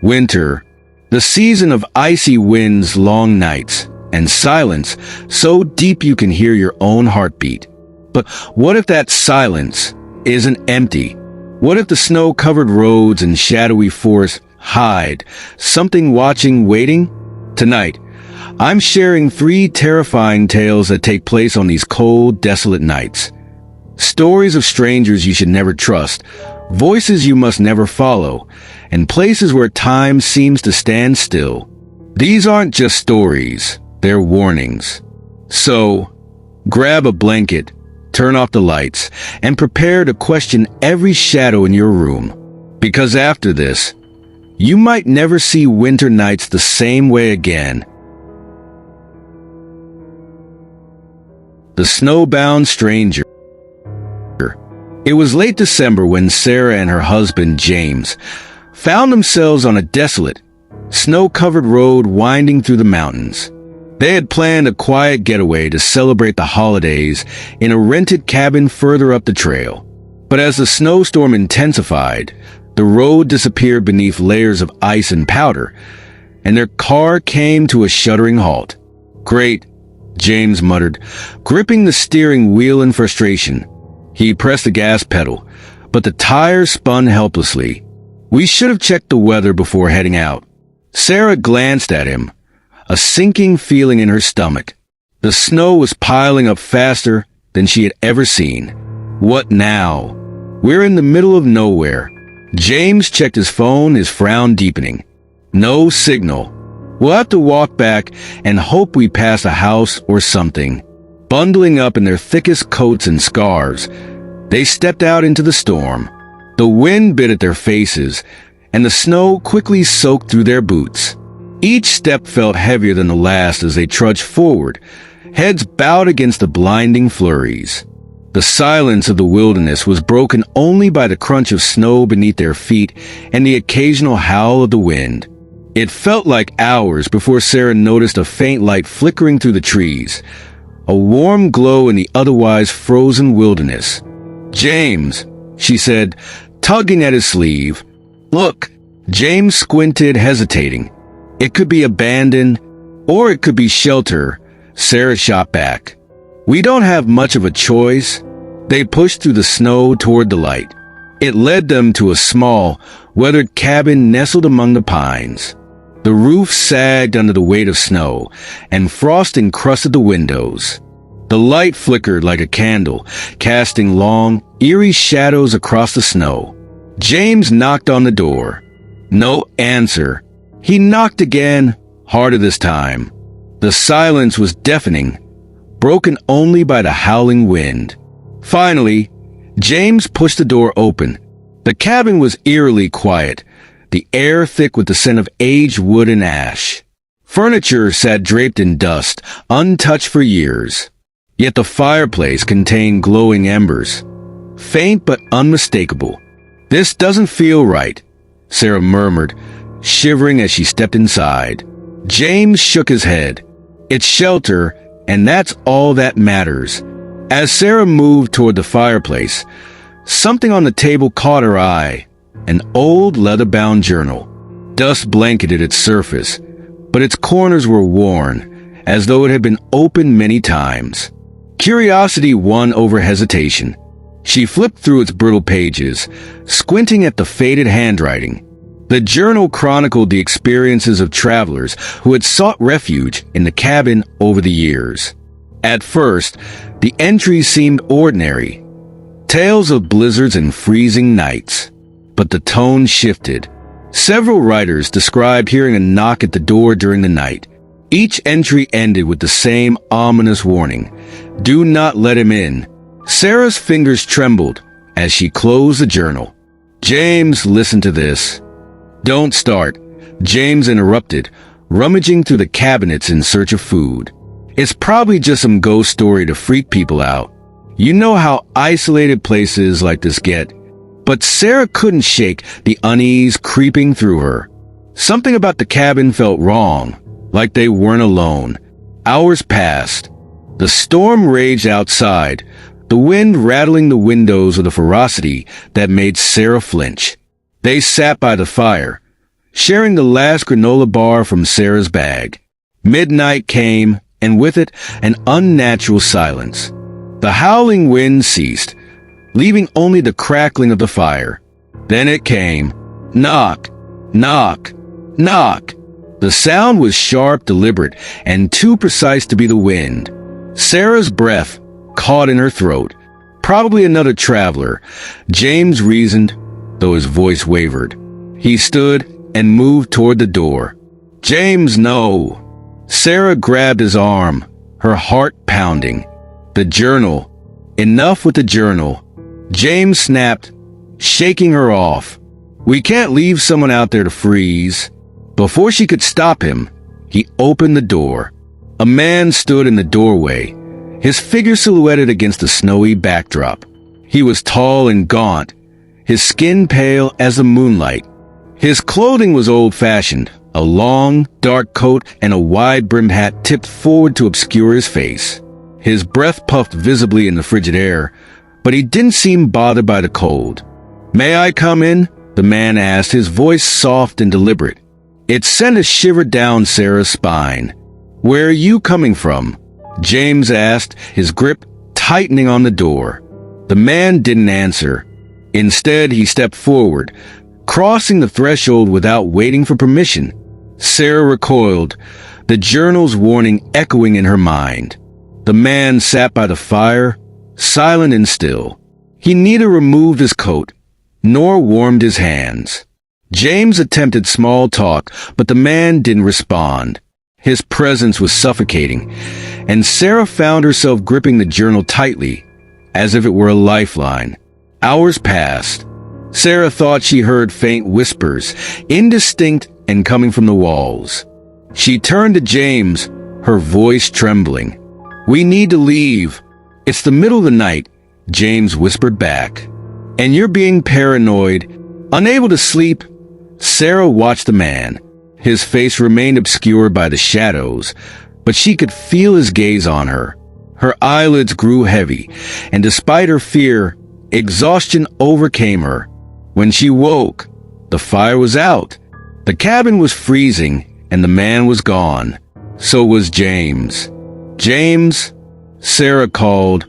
Winter, the season of icy winds, long nights, and silence so deep you can hear your own heartbeat. But what if that silence isn't empty? What if the snow-covered roads and shadowy forests hide something watching, waiting? Tonight, I'm sharing 3 terrifying tales that take place on these cold, desolate nights. Stories of strangers you should never trust, voices you must never follow, and places where time seems to stand still. These aren't just stories, they're warnings. So, grab a blanket, turn off the lights, and prepare to question every shadow in your room. Because after this, you might never see winter nights the same way again. The Snowbound Stranger. It was late December when Sarah and her husband, James, found themselves on a desolate, snow-covered road winding through the mountains. They had planned a quiet getaway to celebrate the holidays in a rented cabin further up the trail. But as the snowstorm intensified, the road disappeared beneath layers of ice and powder, and their car came to a shuddering halt. "Great," James muttered, gripping the steering wheel in frustration. He pressed the gas pedal, but the tires spun helplessly. "We should have checked the weather before heading out." Sarah glanced at him, a sinking feeling in her stomach. The snow was piling up faster than she had ever seen. What now? We're in the middle of nowhere. James checked his phone, his frown deepening. No signal. We'll have to walk back and hope we pass a house or something. Bundling up in their thickest coats and scarves, they stepped out into the storm. The wind bit at their faces, and the snow quickly soaked through their boots. Each step felt heavier than the last as they trudged forward, heads bowed against the blinding flurries. The silence of the wilderness was broken only by the crunch of snow beneath their feet and the occasional howl of the wind. It felt like hours before Sarah noticed a faint light flickering through the trees, a warm glow in the otherwise frozen wilderness. "James," she said, tugging at his sleeve. "Look." James squinted, hesitating. "It could be abandoned, or it could be shelter," Sarah shot back. "We don't have much of a choice." They pushed through the snow toward the light. It led them to a small, weathered cabin nestled among the pines. The roof sagged under the weight of snow, and frost encrusted the windows. The light flickered like a candle, casting long, eerie shadows across the snow. James knocked on the door. No answer. He knocked again, harder this time. The silence was deafening, broken only by the howling wind. Finally, James pushed the door open. The cabin was eerily quiet, the air thick with the scent of aged wood and ash. Furniture sat draped in dust, untouched for years. Yet the fireplace contained glowing embers, faint but unmistakable. "This doesn't feel right," Sarah murmured, shivering as she stepped inside. James shook his head. "It's shelter, and that's all that matters." As Sarah moved toward the fireplace, something on the table caught her eye. An old leather-bound journal. Dust blanketed its surface, but its corners were worn, as though it had been opened many times. Curiosity won over hesitation. She flipped through its brittle pages, squinting at the faded handwriting. The journal chronicled the experiences of travelers who had sought refuge in the cabin over the years. At first, the entries seemed ordinary, tales of blizzards and freezing nights. But the tone shifted. Several writers described hearing a knock at the door during the night. Each entry ended with the same ominous warning: "Do not let him in." Sarah's fingers trembled as she closed the journal. "James, listen to this." "Don't start," James interrupted, rummaging through the cabinets in search of food. "It's probably just some ghost story to freak people out. You know how isolated places like this get." But Sarah couldn't shake the unease creeping through her. Something about the cabin felt wrong, like they weren't alone. Hours passed. The storm raged outside, the wind rattling the windows with a ferocity that made Sarah flinch. They sat by the fire, sharing the last granola bar from Sarah's bag. Midnight came, and with it, an unnatural silence. The howling wind ceased, leaving only the crackling of the fire. Then it came. Knock, knock, knock. The sound was sharp, deliberate, and too precise to be the wind. Sarah's breath caught in her throat. Probably another traveler, James reasoned, though his voice wavered. He stood and moved toward the door. James, no. Sarah grabbed his arm, her heart pounding. The journal. Enough with the journal. James snapped, shaking her off. We can't leave someone out there to freeze. Before she could stop him, he opened the door. A man stood in the doorway, his figure silhouetted against the snowy backdrop. He was tall and gaunt, his skin pale as the moonlight. His clothing was old-fashioned, a long, dark coat and a wide-brimmed hat tipped forward to obscure his face. His breath puffed visibly in the frigid air, but he didn't seem bothered by the cold. May I come in? The man asked, his voice soft and deliberate. It sent a shiver down Sarah's spine. Where are you coming from? James asked, his grip tightening on the door. The man didn't answer. Instead, he stepped forward, crossing the threshold without waiting for permission. Sarah recoiled, the journal's warning echoing in her mind. The man sat by the fire, silent and still. He neither removed his coat, nor warmed his hands. James attempted small talk, but the man didn't respond. His presence was suffocating, and Sarah found herself gripping the journal tightly, as if it were a lifeline. Hours passed. Sarah thought she heard faint whispers, indistinct and coming from the walls. She turned to James, her voice trembling. We need to leave. It's the middle of the night, James whispered back. And you're being paranoid, unable to sleep. Sarah watched the man. His face remained obscured by the shadows, but she could feel his gaze on her. Her eyelids grew heavy, and despite her fear, exhaustion overcame her. When she woke, the fire was out. The cabin was freezing, and the man was gone. So was James. James, Sarah called,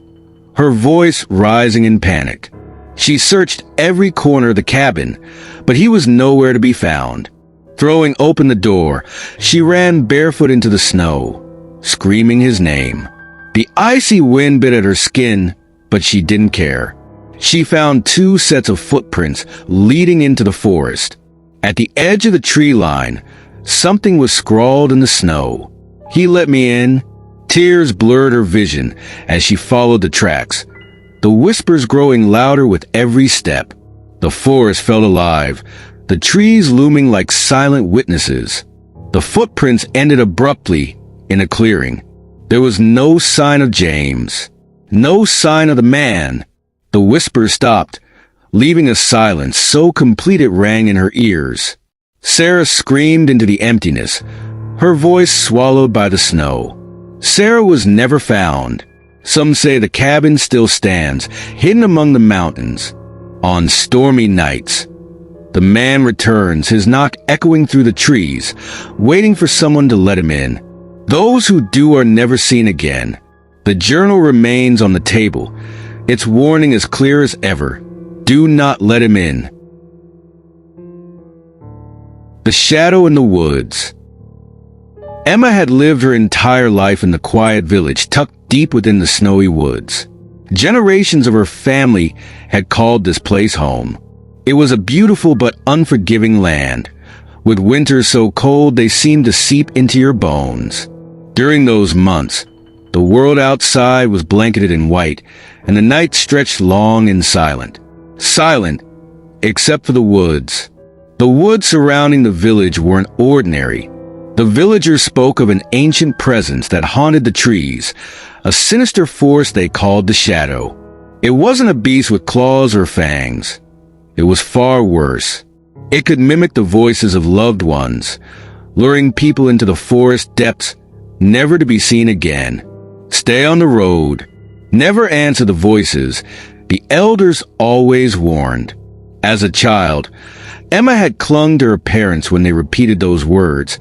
her voice rising in panic. She searched every corner of the cabin, but he was nowhere to be found. Throwing open the door, she ran barefoot into the snow, screaming his name. The icy wind bit at her skin, but she didn't care. She found 2 sets of footprints leading into the forest. At the edge of the tree line, something was scrawled in the snow. He let me in. Tears blurred her vision as she followed the tracks, the whispers growing louder with every step. The forest felt alive, the trees looming like silent witnesses. The footprints ended abruptly in a clearing. There was no sign of James, no sign of the man. The whispers stopped, leaving a silence so complete it rang in her ears. Sarah screamed into the emptiness, her voice swallowed by the snow. Sarah was never found. Some say the cabin still stands, hidden among the mountains. On stormy nights, the man returns, his knock echoing through the trees, waiting for someone to let him in. Those who do are never seen again. The journal remains on the table, its warning as clear as ever. Do not let him in. The shadow in the woods. Emma had lived her entire life in the quiet village tucked deep within the snowy woods. Generations of her family had called this place home. It was a beautiful but unforgiving land, with winters so cold they seemed to seep into your bones. During those months, the world outside was blanketed in white, and the night stretched long and silent. Silent, except for the woods. The woods surrounding the village weren't ordinary. The villagers spoke of an ancient presence that haunted the trees, a sinister force they called the Shadow. It wasn't a beast with claws or fangs. It was far worse. It could mimic the voices of loved ones, luring people into the forest depths, never to be seen again. Stay on the road. Never answer the voices, the elders always warned. As a child, Emma had clung to her parents when they repeated those words,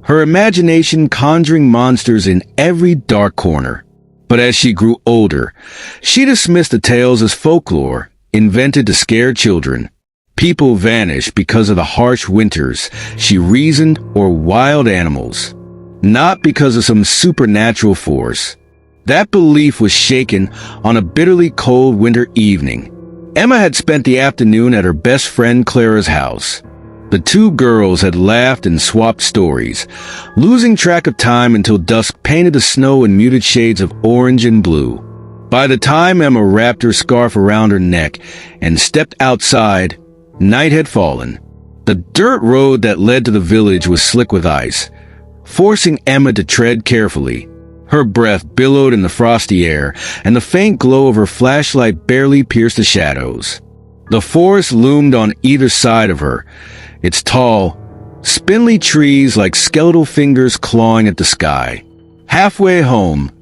her imagination conjuring monsters in every dark corner. But as she grew older, she dismissed the tales as folklore, invented to scare children. People vanished because of the harsh winters, she reasoned, or wild animals, not because of some supernatural force. That belief was shaken on a bitterly cold winter evening. Emma had spent the afternoon at her best friend Clara's house. The two girls had laughed and swapped stories, losing track of time until dusk painted the snow in muted shades of orange and blue. By the time Emma wrapped her scarf around her neck and stepped outside, night had fallen. The dirt road that led to the village was slick with ice, forcing Emma to tread carefully. Her breath billowed in the frosty air, and the faint glow of her flashlight barely pierced the shadows. The forest loomed on either side of her, its tall, spindly trees like skeletal fingers clawing at the sky. Halfway home,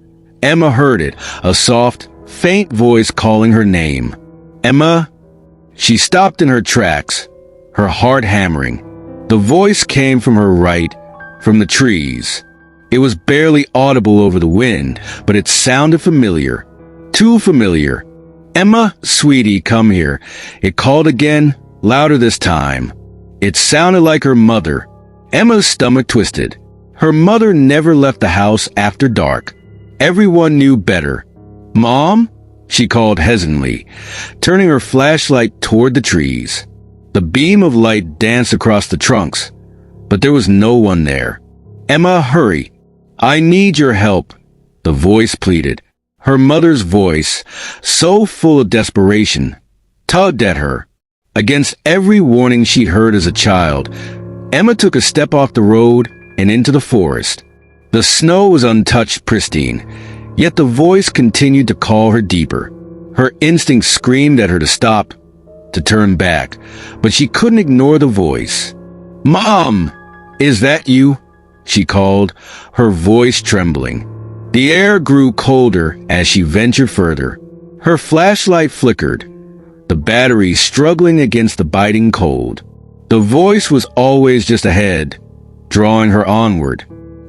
Emma heard it, a soft, faint voice calling her name. Emma? She stopped in her tracks, her heart hammering. The voice came from her right, from the trees. It was barely audible over the wind, but it sounded familiar. Too familiar. Emma, sweetie, come here. It called again, louder this time. It sounded like her mother. Emma's stomach twisted. Her mother never left the house after dark. Everyone knew better. Mom? She called hesitantly, turning her flashlight toward the trees. The beam of light danced across the trunks, but there was no one there. Emma, hurry. I need your help, the voice pleaded. Her mother's voice, so full of desperation, tugged at her. Against every warning she'd heard as a child, Emma took a step off the road and into the forest. The snow was untouched, pristine, yet the voice continued to call her deeper. Her instincts screamed at her to stop, to turn back, but she couldn't ignore the voice. Mom! Is that you? She called, her voice trembling. The air grew colder as she ventured further. Her flashlight flickered, the battery struggling against the biting cold. The voice was always just ahead, drawing her onward.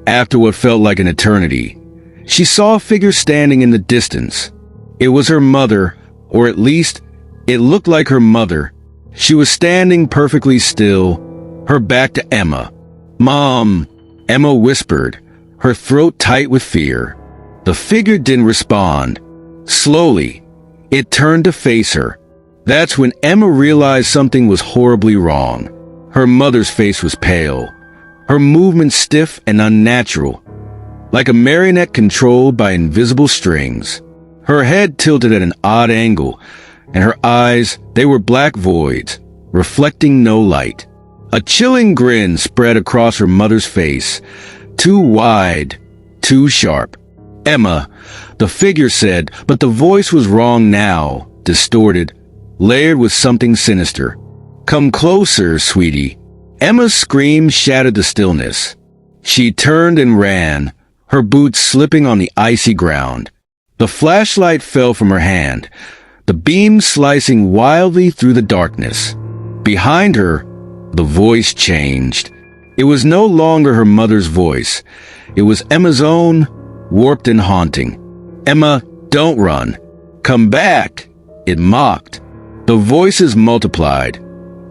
After what felt like an eternity, she saw a figure standing in the distance. It was her mother, or at least, it looked like her mother. She was standing perfectly still, her back to Emma. Mom! Emma whispered, her throat tight with fear. The figure didn't respond. Slowly, it turned to face her. That's when Emma realized something was horribly wrong. Her mother's face was pale, her movements stiff and unnatural, like a marionette controlled by invisible strings. Her head tilted at an odd angle, and her eyes, they were black voids, reflecting no light. A chilling grin spread across her mother's face, too wide, too sharp. Emma, the figure said, but the voice was wrong now, distorted, layered with something sinister. Come closer, sweetie. Emma's scream shattered the stillness. She turned and ran, her boots slipping on the icy ground. The flashlight fell from her hand, the beam slicing wildly through the darkness. Behind her, the voice changed. It was no longer her mother's voice. It was Emma's own, warped and haunting. Emma, don't run. Come back, it mocked. The voices multiplied,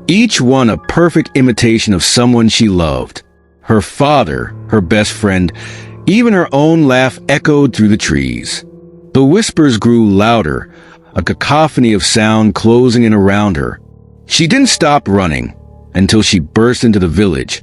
each one a perfect imitation of someone she loved. Her father, her best friend, even her own laugh echoed through the trees. The whispers grew louder, a cacophony of sound closing in around her. She didn't stop running until she burst into the village,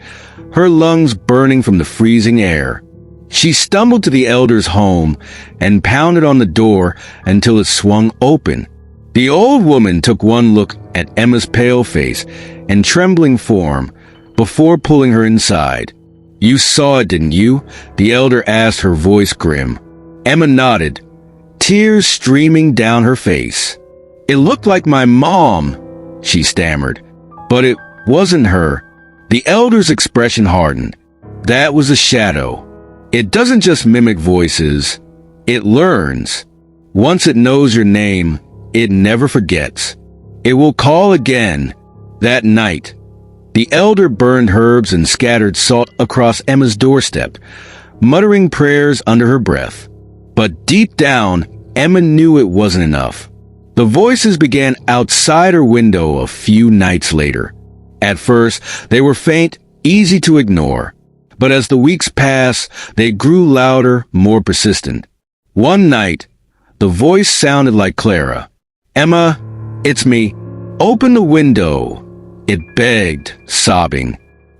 her lungs burning from the freezing air. She stumbled to the elder's home and pounded on the door until it swung open. The old woman took one look at Emma's pale face and trembling form before pulling her inside. You saw it, didn't you? The elder asked, her voice grim. Emma nodded, tears streaming down her face. It looked like my mom, she stammered, but it wasn't her. The elder's expression hardened. That was a shadow. It doesn't just mimic voices, it learns. Once it knows your name, it never forgets. It will call again. That night, The elder burned herbs and scattered salt across Emma's doorstep, muttering prayers under her breath. But deep down, Emma knew it wasn't enough. The voices began outside her window a few nights later. At first, they were faint, easy to ignore. But as the weeks passed, they grew louder, more persistent. One night, the voice sounded like Clara. "Emma, it's me. Open the window," it begged, sobbing.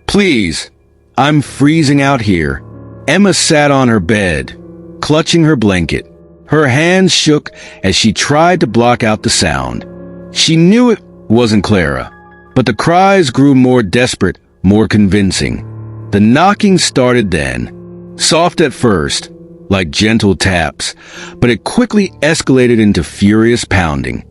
"Please, I'm freezing out here." Emma sat on her bed, clutching her blanket. Her hands shook as she tried to block out the sound. She knew it wasn't Clara, but the cries grew more desperate, more convincing. The knocking started then, soft at first, like gentle taps, but it quickly escalated into furious pounding.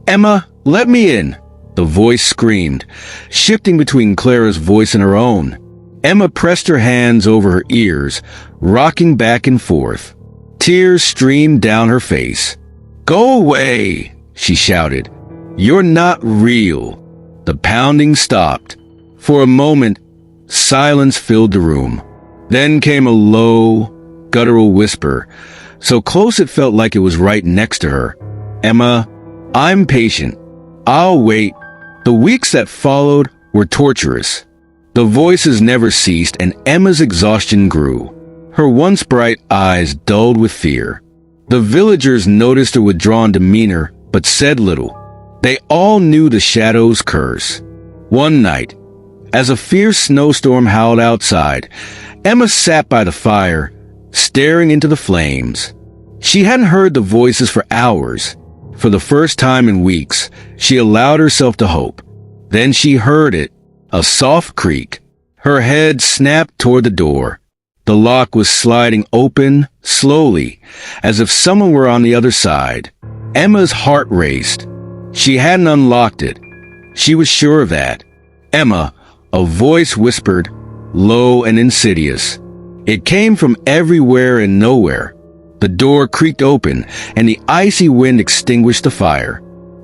"Emma, let me in," the voice screamed, shifting between Clara's voice and her own. Emma pressed her hands over her ears, rocking back and forth. Tears streamed down her face. "Go away," she shouted. "You're not real." The pounding stopped. For a moment, silence filled the room. Then came a low, guttural whisper, so close it felt like it was right next to her. "Emma, I'm patient. I'll wait." The weeks that followed were torturous. The voices never ceased, and Emma's exhaustion grew. Her once bright eyes dulled with fear. The villagers noticed her withdrawn demeanor, but said little. They all knew the shadow's curse. One night, as a fierce snowstorm howled outside, Emma sat by the fire, staring into the flames. She hadn't heard the voices for hours. For the first time in weeks, she allowed herself to hope. Then she heard it, a soft creak. Her head snapped toward the door. The lock was sliding open, slowly, as if someone were on the other side. Emma's heart raced. She hadn't unlocked it. She was sure of that. "Emma," a voice whispered, low and insidious. It came from everywhere and nowhere. The door creaked open, and the icy wind extinguished the fire.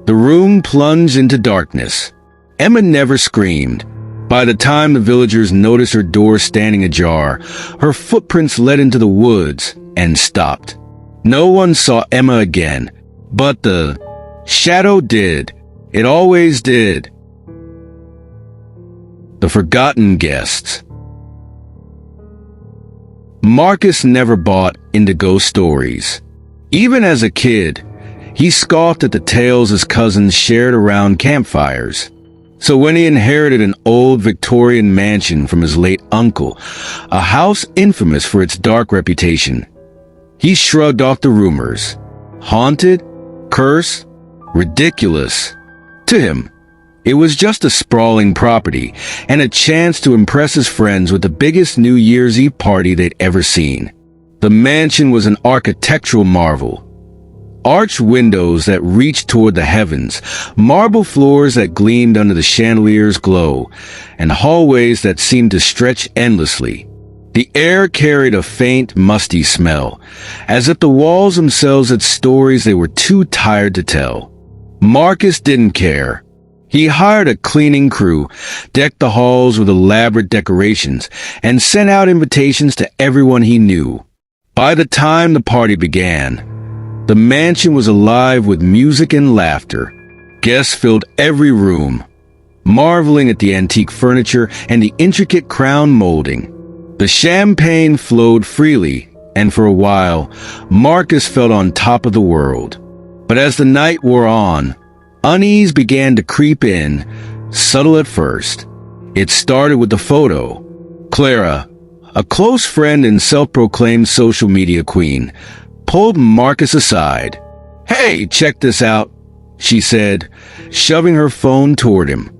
The room plunged into darkness. Emma never screamed. By the time the villagers noticed her door standing ajar, her footprints led into the woods and stopped. No one saw Emma again, but the shadow did. It always did. The Forgotten Guests. Marcus never bought into ghost stories. Even as a kid, he scoffed at the tales his cousins shared around campfires. So when he inherited an old Victorian mansion from his late uncle, a house infamous for its dark reputation, he shrugged off the rumors. Haunted? Curse? Ridiculous. To him, it was just a sprawling property and a chance to impress his friends with the biggest New Year's Eve party they'd ever seen. The mansion was an architectural marvel. Arched windows that reached toward the heavens, marble floors that gleamed under the chandelier's glow, and hallways that seemed to stretch endlessly. The air carried a faint, musty smell, as if the walls themselves had stories they were too tired to tell. Marcus didn't care. He hired a cleaning crew, decked the halls with elaborate decorations, and sent out invitations to everyone he knew. By the time the party began, the mansion was alive with music and laughter. Guests filled every room, marveling at the antique furniture and the intricate crown molding. The champagne flowed freely, and for a while, Marcus felt on top of the world. But as the night wore on, unease began to creep in, subtle at first. It started with the photo. Clara, a close friend and self-proclaimed social media queen, pulled Marcus aside. "Hey, check this out," she said, shoving her phone toward him.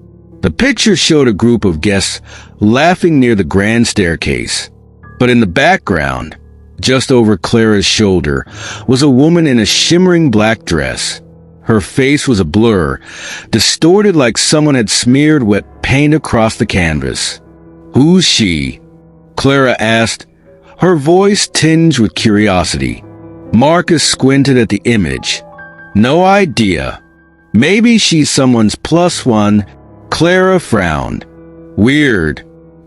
The picture showed a group of guests laughing near the grand staircase. But in the background, just over Clara's shoulder, was a woman in a shimmering black dress. Her face was a blur, distorted like someone had smeared wet paint across the canvas. "Who's she?" Clara asked, her voice tinged with curiosity. Marcus squinted at the image. "No idea. Maybe she's someone's plus one." Clara frowned. Weird.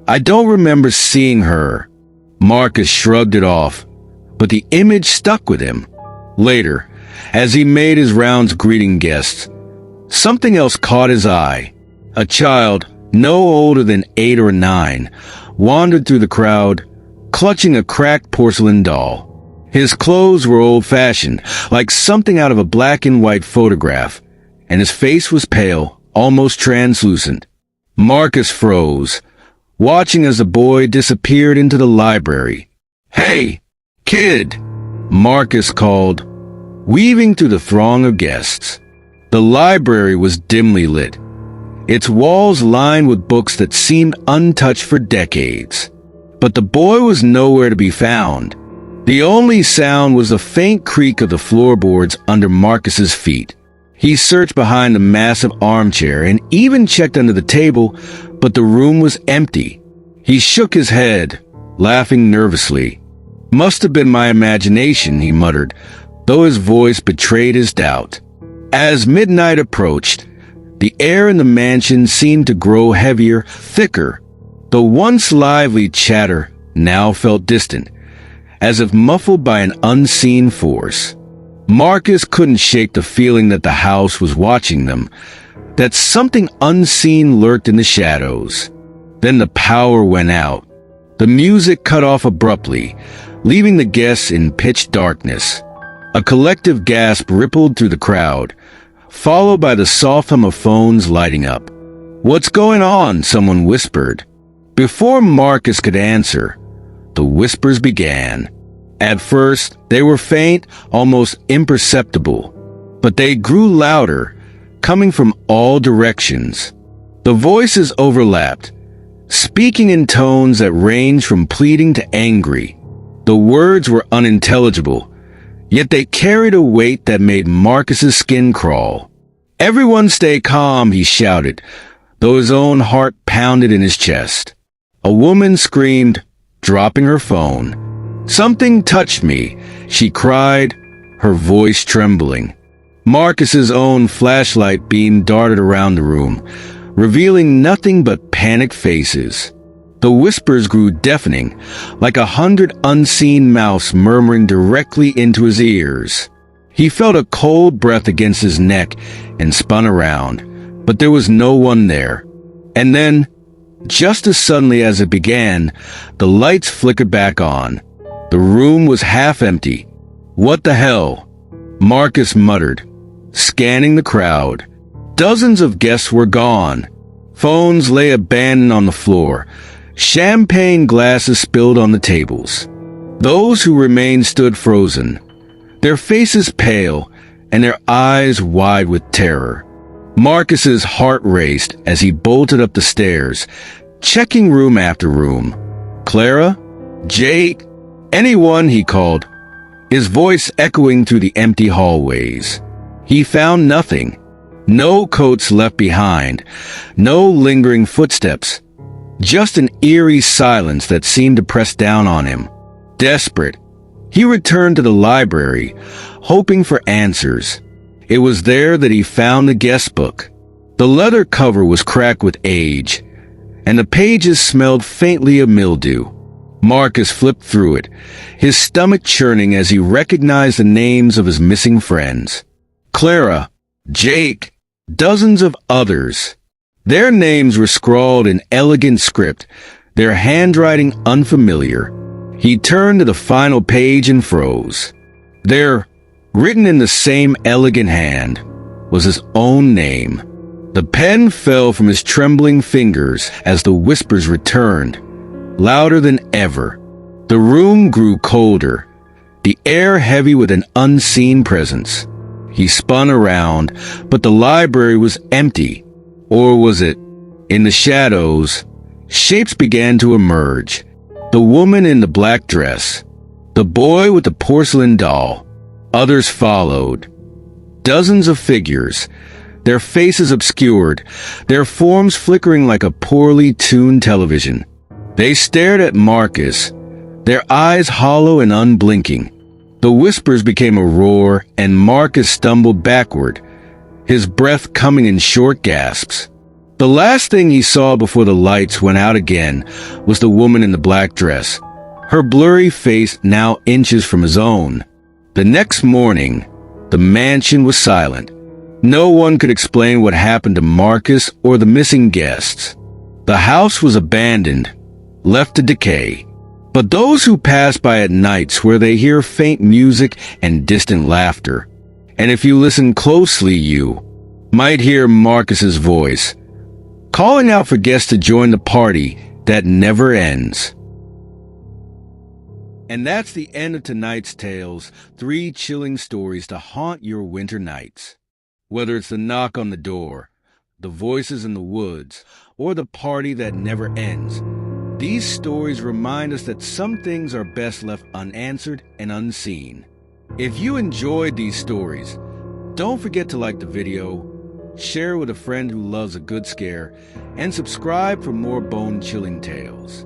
I don't remember seeing her. Marcus shrugged it off, but the image stuck with him. Later, as he made his rounds greeting guests, something else caught his eye. A child, no older than 8 or 9, wandered through the crowd, clutching a cracked porcelain doll. His clothes were old-fashioned, like something out of a black-and-white photograph, and his face was pale, almost translucent. Marcus froze, watching as the boy disappeared into the library. "Hey, kid!" Marcus called, weaving through the throng of guests. The library was dimly lit, its walls lined with books that seemed untouched for decades. But the boy was nowhere to be found. The only sound was the faint creak of the floorboards under Marcus's feet. He searched behind the massive armchair and even checked under the table, but the room was empty. He shook his head, laughing nervously. "Must have been my imagination," he muttered, though his voice betrayed his doubt. As midnight approached, the air in the mansion seemed to grow heavier, thicker. The once lively chatter now felt distant, as if muffled by an unseen force. Marcus couldn't shake the feeling that the house was watching them, that something unseen lurked in the shadows. Then the power went out. The music cut off abruptly, leaving the guests in pitch darkness. A collective gasp rippled through the crowd, followed by the soft hum of phones lighting up. "What's going on?" someone whispered. Before Marcus could answer, the whispers began. At first, they were faint, almost imperceptible, but they grew louder, coming from all directions. The voices overlapped, speaking in tones that ranged from pleading to angry. The words were unintelligible, yet they carried a weight that made Marcus's skin crawl. "Everyone stay calm," he shouted, though his own heart pounded in his chest. A woman screamed, dropping her phone. "Something touched me," she cried, her voice trembling. Marcus's own flashlight beam darted around the room, revealing nothing but panicked faces. The whispers grew deafening, like 100 unseen mouths murmuring directly into his ears. He felt a cold breath against his neck and spun around, but there was no one there. And then, just as suddenly as it began, the lights flickered back on. The room was half empty. "What the hell?" Marcus muttered, scanning the crowd. Dozens of guests were gone. Phones lay abandoned on the floor. Champagne glasses spilled on the tables. Those who remained stood frozen, their faces pale and their eyes wide with terror. Marcus's heart raced as he bolted up the stairs, checking room after room. "Clara? Jake? Anyone?" he called, his voice echoing through the empty hallways. He found nothing. No coats left behind, no lingering footsteps, just an eerie silence that seemed to press down on him. Desperate, he returned to the library, hoping for answers. It was there that he found the guest book. The leather cover was cracked with age, and the pages smelled faintly of mildew. Marcus flipped through it, his stomach churning as he recognized the names of his missing friends. Clara, Jake, dozens of others. Their names were scrawled in elegant script, their handwriting unfamiliar. He turned to the final page and froze. There, written in the same elegant hand, was his own name. The pen fell from his trembling fingers as the whispers returned, louder than ever. The room grew colder, the air heavy with an unseen presence. He spun around, but the library was empty. Or was it? In the shadows, shapes began to emerge. The woman in the black dress, the boy with the porcelain doll. Others followed. Dozens of figures, their faces obscured, their forms flickering like a poorly tuned television. They stared at Marcus, their eyes hollow and unblinking. The whispers became a roar, and Marcus stumbled backward, his breath coming in short gasps. The last thing he saw before the lights went out again was the woman in the black dress, her blurry face now inches from his own. The next morning, the mansion was silent. No one could explain what happened to Marcus or the missing guests. The house was abandoned, left to decay. But those who pass by at night swear they hear faint music and distant laughter. And if you listen closely, you might hear Marcus's voice, calling out for guests to join the party that never ends. And that's the end of tonight's tales, 3 chilling stories to haunt your winter nights. Whether it's the knock on the door, the voices in the woods, or the party that never ends, these stories remind us that some things are best left unanswered and unseen. If you enjoyed these stories, don't forget to like the video, share with a friend who loves a good scare, and subscribe for more bone-chilling tales.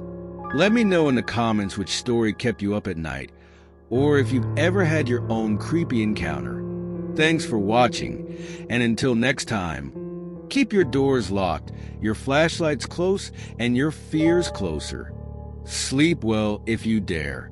Let me know in the comments which story kept you up at night, or if you've ever had your own creepy encounter. Thanks for watching, and until next time, keep your doors locked, your flashlights close, and your fears closer. Sleep well if you dare.